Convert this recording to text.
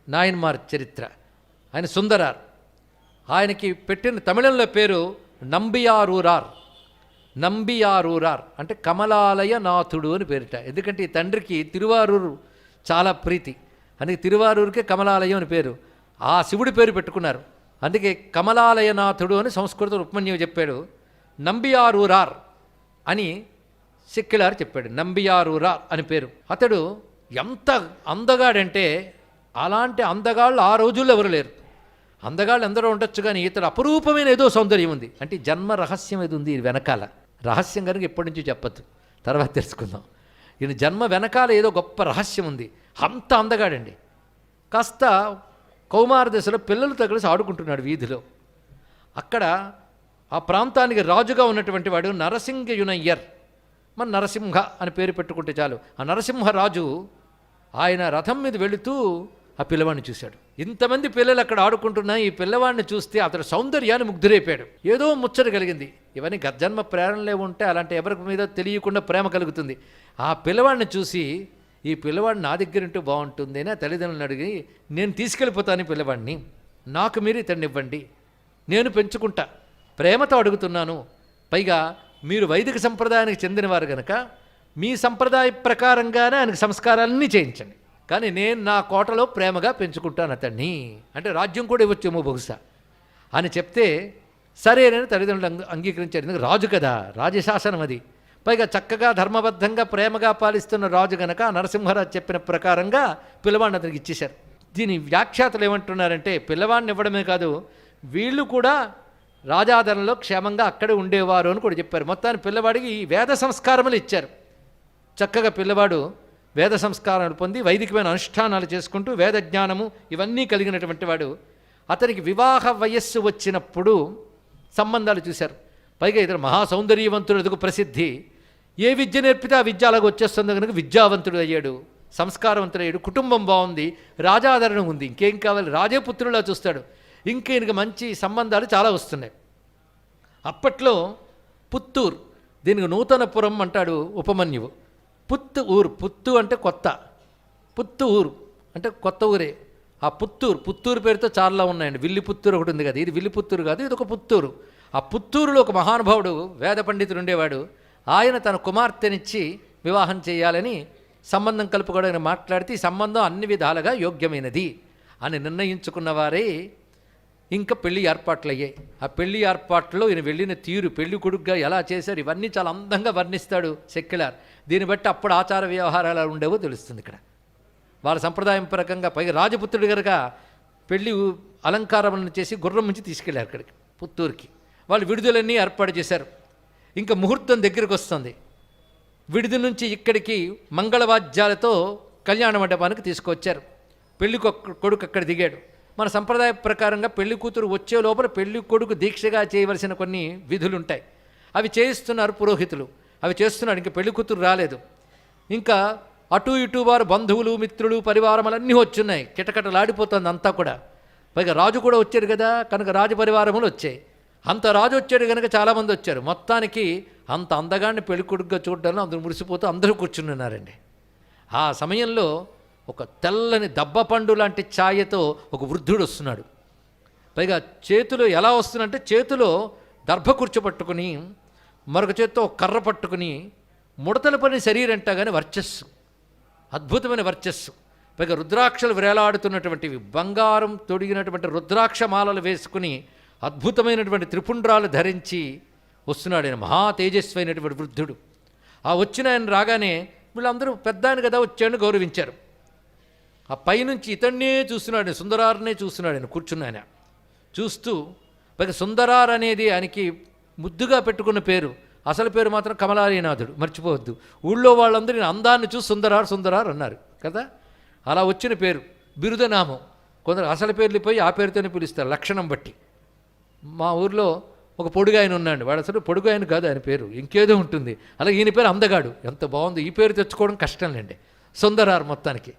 నాయన్మార్ చరిత్ర. ఆయన సుందరార్. ఆయనకి పెట్టిన తమిళంలో పేరు నంబియారూరార్. నంబియారూరార్ అంటే కమలాలయ నాథుడు అని పేరిట. ఎందుకంటే ఈ తండ్రికి తిరువారూరు చాలా ప్రీతి, అందుకే తిరువారూరుకే కమలాలయం అని పేరు. ఆ శివుడి పేరు పెట్టుకున్నారు. అందుకే కమలాలయనాథుడు అని సంస్కృత ఉపమన్యువు చెప్పాడు. నంబియారూరార్ అని సెక్కిలార్ చెప్పాడు. నంబియారూరార్ అని పేరు. అతడు ఎంత అందగాడంటే అలాంటి అందగాళ్ళు ఆ రోజుల్లో ఎవరు లేరు. అందగాళ్ళు ఎందరో ఉండొచ్చు, కానీ ఇతడు అపురూపమైన ఏదో సౌందర్యం ఉంది. అంటే జన్మ రహస్యం ఏది ఉంది వెనకాల. రహస్యం కనుక ఎప్పటి నుంచి చెప్పద్దు, తర్వాత తెలుసుకుందాం. ఈయన జన్మ వెనకాల ఏదో గొప్ప రహస్యం ఉంది. అంత అందగాడండి. కాస్త కౌమార దశలో పిల్లలతో కలిసి ఆడుకుంటున్నాడు వీధిలో. అక్కడ ఆ ప్రాంతానికి రాజుగా ఉన్నటువంటి వాడు నరసింహయునయ్యర్. మన నరసింహ అని పేరు పెట్టుకుంటే చాలు. ఆ నరసింహరాజు ఆయన రథం మీద వెళుతూ ఆ పిల్లవాడిని చూశాడు. ఇంతమంది పిల్లలు అక్కడ ఆడుకుంటున్నా ఈ పిల్లవాడిని చూస్తే అతడు సౌందర్యాన్ని ముగ్ధురైపోయాడు. ఏదో ముచ్చట కలిగింది. ఇవన్నీ గర్జన్మ ప్రేరణలే ఉంటే అలాంటి ఎవరి మీద తెలియకుండా ప్రేమ కలుగుతుంది. ఆ పిల్లవాడిని చూసి ఈ పిల్లవాడిని నా దగ్గర ఉంటే బాగుంటుంది అని ఆ తల్లిదండ్రులను అడిగి, నేను తీసుకెళ్ళిపోతాను పిల్లవాడిని, నాకు మీరు ఇతన్ని ఇవ్వండి, నేను పెంచుకుంటా, ప్రేమతో అడుగుతున్నాను. పైగా మీరు వైదిక సంప్రదాయానికి చెందినవారు కనుక మీ సంప్రదాయ ప్రకారంగానే ఆయనకు సంస్కారాలన్నీ చేయించండి, కానీ నేను నా కోటలో ప్రేమగా పెంచుకుంటాను అతన్ని. అంటే రాజ్యం కూడా ఇవ్వచ్చేమో బహుశా అని చెప్తే సరేనని తల్లిదండ్రులు అంగీకరించారు. ఎందుకంటే రాజు కదా, రాజశాసనం అది. పైగా చక్కగా ధర్మబద్ధంగా ప్రేమగా పాలిస్తున్న రాజు గనక నరసింహరాజు చెప్పిన ప్రకారంగా పిల్లవాడిని అతనికి ఇచ్చేశారు. దీని వ్యాఖ్యాతలు ఏమంటున్నారంటే పిల్లవాడిని ఇవ్వడమే కాదు, వీళ్ళు కూడా రాజాదరణలో క్షేమంగా అక్కడే ఉండేవారు అని కూడా చెప్పారు. మొత్తాన్ని పిల్లవాడికి వేద సంస్కారములు ఇచ్చారు. చక్కగా పిల్లవాడు వేద సంస్కారాలు పొంది వైదికమైన అనుష్ఠానాలు చేసుకుంటూ వేద జ్ఞానము ఇవన్నీ కలిగినటువంటి వాడు. అతనికి వివాహ వయస్సు వచ్చినప్పుడు సంబంధాలు చూశారు. పైగా ఇతను మహాసౌందర్యవంతుడు, ఎదుగు ప్రసిద్ధి. ఏ విద్య నేర్పితే ఆ విద్య అలాగ వచ్చేస్తుంది కనుక విద్యావంతుడు అయ్యాడు, సంస్కారవంతుడయ్యాడు, కుటుంబం బాగుంది, రాజాదరణ ఉంది. ఇంకేం కావాలి, రాజపుత్రులా చూస్తాడు. ఇంకేనికి మంచి సంబంధాలు చాలా వస్తున్నాయి. అప్పట్లో పుత్తూరు, దీనికి నూతనపురం అంటాడు ఉపమన్యువు. పుత్తు అంటే కొత్త, పుత్తు ఊరు అంటే కొత్త ఊరే. ఆ పుత్తూరు పేరుతో చాలా ఉన్నాయండి. విల్లిపుత్తూరు ఒకటి ఉంది కదా, ఇది విల్లిపుత్తూరు కాదు, ఇది ఒక పుత్తూరు. ఆ పుత్తూరులో ఒక మహానుభావుడు వేద పండితుడు ఉండేవాడు. ఆయన తన కుమార్తెనిచ్చి వివాహం చేయాలని సంబంధం కలుపుకోవడానికి మాట్లాడితే ఈ సంబంధం అన్ని విధాలుగా యోగ్యమైనది అని నిర్ణయించుకున్నవారే ఇంకా పెళ్లి ఏర్పాట్లు అయ్యాయి. ఆ పెళ్లి ఏర్పాట్లో ఈయన వెళ్ళిన తీరు, పెళ్లి కొడుకుగా ఎలా చేశారు, ఇవన్నీ చాలా అందంగా వర్ణిస్తాడు సెక్యులర్. దీన్ని బట్టి అప్పుడు ఆచార వ్యవహారాలు ఉండేవో తెలుస్తుంది ఇక్కడ. వాళ్ళ సంప్రదాయం ప్రకంగా పైగా రాజపుత్రుడి కనుక పెళ్లి అలంకారాలను చేసి గుర్రం నుంచి తీసుకెళ్ళారు అక్కడికి పుత్తూరుకి. వాళ్ళు విడుదలన్నీ ఏర్పాటు చేశారు. ఇంకా ముహూర్తం దగ్గరికి వస్తుంది. విడుదల నుంచి ఇక్కడికి మంగళవాద్యాలతో కళ్యాణ మండపానికి తీసుకొచ్చారు. పెళ్లి కొడుకు అక్కడ దిగాడు. మన సంప్రదాయ ప్రకారంగా పెళ్లి కూతురు వచ్చే లోపల పెళ్లి కొడుకు దీక్షగా చేయవలసిన కొన్ని విధులు ఉంటాయి. అవి చేయిస్తున్నారు పురోహితులు, అవి చేస్తున్నాడు. ఇంకా పెళ్లి కూతురు రాలేదు. ఇంకా అటు ఇటు వారు బంధువులు, మిత్రులు, పరివారములన్నీ వచ్చున్నాయి. కిటకటలాడిపోతుంది అంతా కూడా. పైగా రాజు కూడా వచ్చాడు కదా, కనుక రాజపరివారములు వచ్చాయి. అంత రాజు వచ్చాడు కనుక చాలామంది వచ్చారు. మొత్తానికి అంత అందగాన్ని పెళ్ళికొడుకుగా చూడడంలో అందరూ మురిసిపోతూ అందరూ కూర్చున్నారండి. ఆ సమయంలో ఒక తెల్లని దబ్బపండు లాంటి ఛాయతో ఒక వృద్ధుడు వస్తున్నాడు. పైగా చేతిలో ఎలా వస్తుందంటే చేతిలో దర్భ కూర్చోపట్టుకుని మరొక చేతితో ఒక కర్ర పట్టుకుని ముడతల పని శరీరం అంటా కానీ వర్చస్సు, అద్భుతమైన వర్చస్సు. పైగా రుద్రాక్షలు వేలాడుతున్నటువంటివి, బంగారం తొడిగినటువంటి రుద్రాక్ష మాలలు వేసుకుని అద్భుతమైనటువంటి త్రిపుండ్రాలు ధరించి వస్తున్నాడు ఆయన, మహా తేజస్వి అయినటువంటి వృద్ధుడు. ఆ వచ్చిన ఆయన రాగానే వీళ్ళందరూ పెద్ద ఆయన కదా వచ్చాడని గౌరవించారు. ఆ పైనుంచి ఇతన్నే చూస్తున్నాడు, సుందరారనే చూస్తున్నాడు ఆయన కూర్చున్న ఆయన. చూస్తూ పైగా సుందరార్ అనేది ఆయనకి ముద్దుగా పెట్టుకున్న పేరు. అసలు పేరు మాత్రం కమలాలయనాథుడు, మర్చిపోవద్దు. ఊళ్ళో వాళ్ళందరూ అందాన్ని చూసి సుందరార్ అన్నారు కదా. అలా వచ్చిన పేరు బిరుదనామం. కొందరు అసలు పేర్లు పోయి ఆ పేరుతోనే పిలుస్తారు లక్షణం బట్టి. మా ఊర్లో ఒక పొడుగు ఆయన ఉన్నాడు, వాడు అసలు పొడుగు ఆయన కాదు, ఆయన పేరు ఇంకేదో ఉంటుంది. అలాగే ఈయన పేరు అందగాడు. ఎంత బాగుంది, ఈ పేరు తెచ్చుకోవడం కష్టంలేండి. సుందరార్ మొత్తానికి